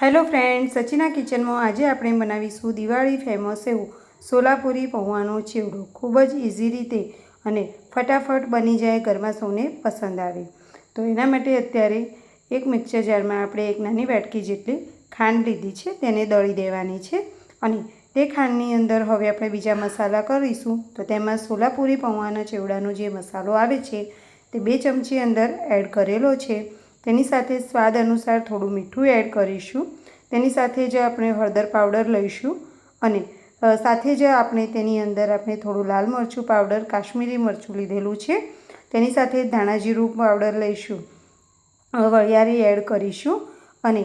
Hello friends, સચિના કિચનમાં આજે આપણે બનાવીશું દિવાળી ફેમસ એવું સોલાપુરી પૌવાનો ચેવડો। ખૂબ જ ઇઝી રીતે અને ફટાફટ બની જાય, ઘરમાં સૌને પસંદ આવે। તો એના માટે અત્યારે એક મિક્સર જારમાં આપણે એક નાની વાટકી જેટલી ખાંડ લીધી છે, તેને દળી દેવાની છે। અને તે ખાંડની અંદર હવે આપણે બીજા મસાલા કરીશું। તો તેમાં સોલાપુરી પૌવાના ચેવડાનો જે મસાલો આવે છે તે 2 ચમચી અંદર એડ કરેલો છે। તેની સાથે સ્વાદ અનુસાર થોડું મીઠું એડ કરીશું। તેની સાથે જ આપણે હળદર પાવડર લઈશું અને સાથે જ આપણે તેની અંદર આપણે થોડું લાલ મરચું પાવડર, કાશ્મીરી મરચું લીધેલું છે। તેની સાથે ધાણા જીરું પાવડર લઈશું, વરિયાળી એડ કરીશું અને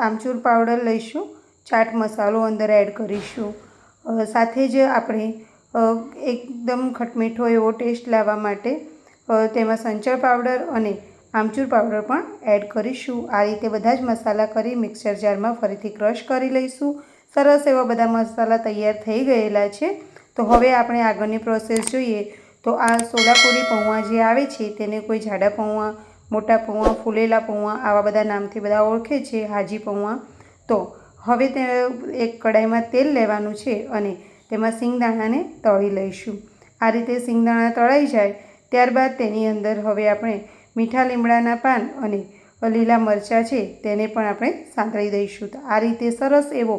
આમચૂર પાવડર લઈશું, ચાટ મસાલો અંદર એડ કરીશું। સાથે જ આપણે એકદમ ખટમીઠો એવો ટેસ્ટ લાવવા માટે તેમાં સંચળ પાવડર અને આમચૂર પાવડર પણ એડ કરીશું। આ રીતે બધા જ મસાલા કરી મિક્સર જારમાં ફરીથી ક્રશ કરી લઈશું। સરસ એવા બધા મસાલા તૈયાર થઈ ગયેલા છે। તો હવે આપણે આગળની પ્રોસેસ જોઈએ। તો આ સોલાપુરી પૌવા જે આવે છે તેને કોઈ જાડા પૌવા, મોટા પૌવા, ફૂલેલા પૌવા આવા બધા નામથી બધા ઓળખે છે, હાજી પૌવા। તો હવે તે એક કડાઈમાં તેલ લેવાનું છે અને તેમાં સિંગદાણાને તળી લઈશું। આ રીતે સિંગદાણા તળાઈ જાય ત્યારબાદ તેની અંદર હવે આપણે મીઠા લીમડાના પાન અને લીલા મરચાં છે તેને પણ આપણે સાંતળી દઈશું। તો આ રીતે સરસ એવો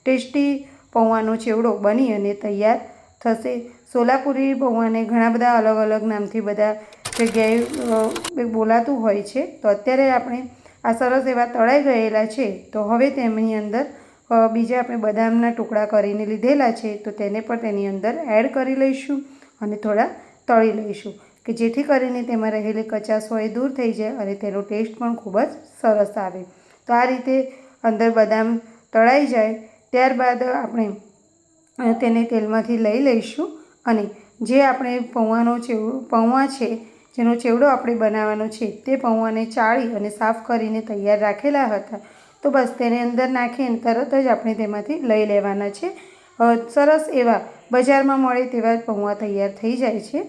ટેસ્ટી પૌવાનો ચેવડો બની અને તૈયાર થશે। સોલાપુરી પૌવાને ઘણા બધા અલગ અલગ નામથી બધા જગ્યાએ બોલાતું હોય છે। તો અત્યારે આપણે આ સરસ એવા તળાઈ ગયેલા છે। તો હવે તેની અંદર બીજા આપણે બદામના ટુકડા કરીને લીધેલા છે તો તેને પણ તેની અંદર એડ કરી લઈશું અને થોડા તળી લઈશું કે જેથી કરીને તેમાં રહેલી કચાશ હોય દૂર થઈ જાય અને તેનો ટેસ્ટ પણ ખૂબ જ સરસ આવે। તો આ રીતે અંદર બદામ તળાઈ જાય ત્યારબાદ આપણે તેને તેલમાંથી લઈ લઈશું અને જે આપણે પૌવા છે જેનો ચેવડો આપણે બનાવવાનો છે તે પૌવાને ચાળી અને સાફ કરીને તૈયાર રાખેલા હતા। તો બસ તેને અંદર નાખીને તરત જ આપણે તેમાંથી લઈ લેવાના છે। સરસ એવા બજારમાં મળે તેવા પૌવા તૈયાર થઈ જાય છે।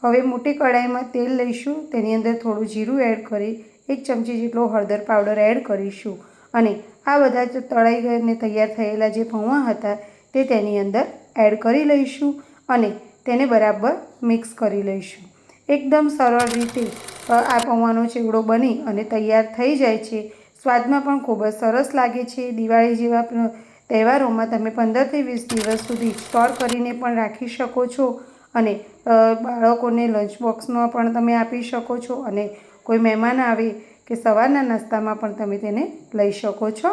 હવે મોટી કડાઈમાં તેલ લઈશું, તેની અંદર થોડું જીરું એડ કરી 1 ચમચી જેટલો હળદર પાવડર એડ કરીશું અને આ બધા જ તળાઈ ગઈને તૈયાર થયેલા જે પૌવા હતા તે તેની અંદર એડ કરી લઈશું અને તેને બરાબર મિક્સ કરી લઈશું। એકદમ સરળ રીતે આ પૌવાનો ચેવડો બની અને તૈયાર થઈ જાય છે। સ્વાદમાં પણ ખૂબ જ સરસ લાગે છે। દિવાળી જેવા તહેવારોમાં તમે 15થી 20 દિવસ સુધી સ્ટોર કરીને પણ રાખી શકો છો અને બાળકોને લંચ બોક્સમાં પણ તમે આપી શકો છો અને કોઈ મહેમાન આવે કે સવારના નાસ્તામાં પણ તમે તેને લઈ શકો છો।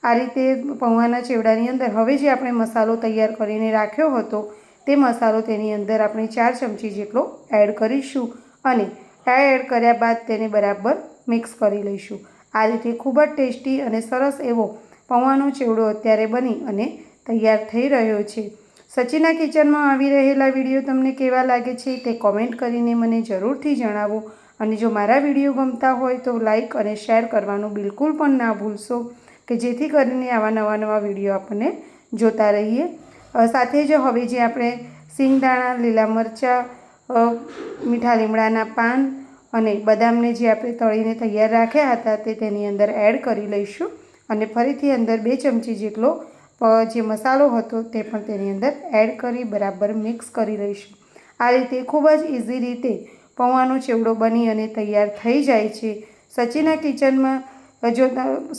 આ રીતે પૌવાના ચેવડાની અંદર હવે જે આપણે મસાલો તૈયાર કરીને રાખ્યો હતો તે મસાલો તેની અંદર આપણે 4 ચમચી જેટલો એડ કરીશું અને આ એડ કર્યા બાદ તેને બરાબર મિક્સ કરી લઈશું। આ રીતે ખૂબ જ ટેસ્ટી અને સરસ એવો પૌવાનો ચેવડો અત્યારે બની અને તૈયાર થઈ રહ્યો છે। સચિના કિચનમાં આવી રહેલા વિડીયો તમને કેવા લાગે છે તે કોમેન્ટ કરીને મને જરૂરથી જણાવો અને જો મારા વિડીયો ગમતા હોય તો લાઈક અને શેર કરવાનું બિલકુલ પણ ના ભૂલશો કે જેથી કરીને આવા નવા વિડીયો આપણને જોતા રહીએ। સાથે જ હવે જે આપણે સિંગદાણા, લીલા મરચાં, મીઠા લીમડાના પાન અને બદામને જે આપણે તળીને તૈયાર રાખ્યા હતા તે તેની અંદર એડ કરી લઈશું અને ફરીથી અંદર 2 ચમચી જેટલો જે મસાલો હતો તે પણ તેની અંદર એડ કરી બરાબર મિક્સ કરી લઈશું। આ રીતે ખૂબ જ ઇઝી રીતે પૌવાનો ચેવડો બની અને તૈયાર થઈ જાય છે। સચિના કિચનમાં જો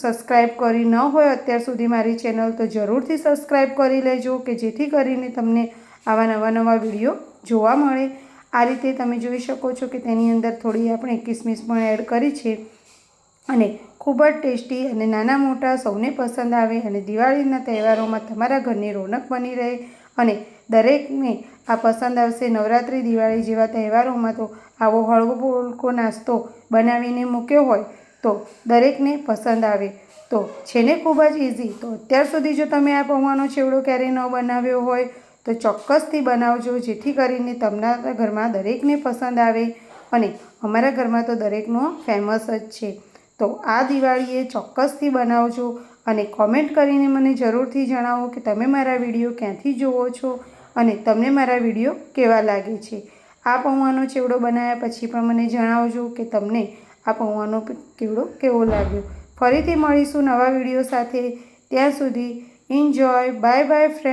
સબસ્ક્રાઈબ કરી ન હોય અત્યાર સુધી મારી ચેનલ તો જરૂરથી સબસ્ક્રાઈબ કરી લેજો કે જેથી કરીને તમને આવા નવા વિડીયો જોવા મળે। આ રીતે તમે જોઈ શકો છો કે તેની અંદર થોડી આપણે કિસમિસ પણ એડ કરી છે અને ખૂબ જ ટેસ્ટી અને નાના મોટા સૌને પસંદ આવે અને દિવાળીના તહેવારોમાં તમારા ઘરની રોનક બની રહે અને દરેકને આ પસંદ આવશે। નવરાત્રિ, દિવાળી જેવા તહેવારોમાં તો આવો હળવો નાસ્તો બનાવીને મૂક્યો હોય તો દરેકને પસંદ આવે। તો છે ને ખૂબ જ ઇઝી। તો અત્યાર સુધી જો તમે આ પૌવાનો ચેવડો ક્યારેય ન બનાવ્યો હોય તો ચોક્કસથી બનાવજો જેથી કરીને તમારા ઘરમાં દરેકને પસંદ આવે અને અમારા ઘરમાં તો દરેકનો ફેમસ જ છે। તો આ દિવાળીએ ચોક્કસથી બનાવજો અને કોમેન્ટ કરીને મને જરૂરથી જણાવો કે તમે મારા વિડીયો ક્યાંથી જુઓ છો અને તમને મારા વિડીયો કેવા લાગે છે। આ પૌવાનો ચેવડો બનાવ્યા પછી પણ મને જણાવજો કે તમને આ પૌવાનો ચેવડો કેવો લાગ્યો। ફરીથી મળીશું નવા વિડીયો સાથે. ત્યાં સુધી એન્જોય. Bye bye friend.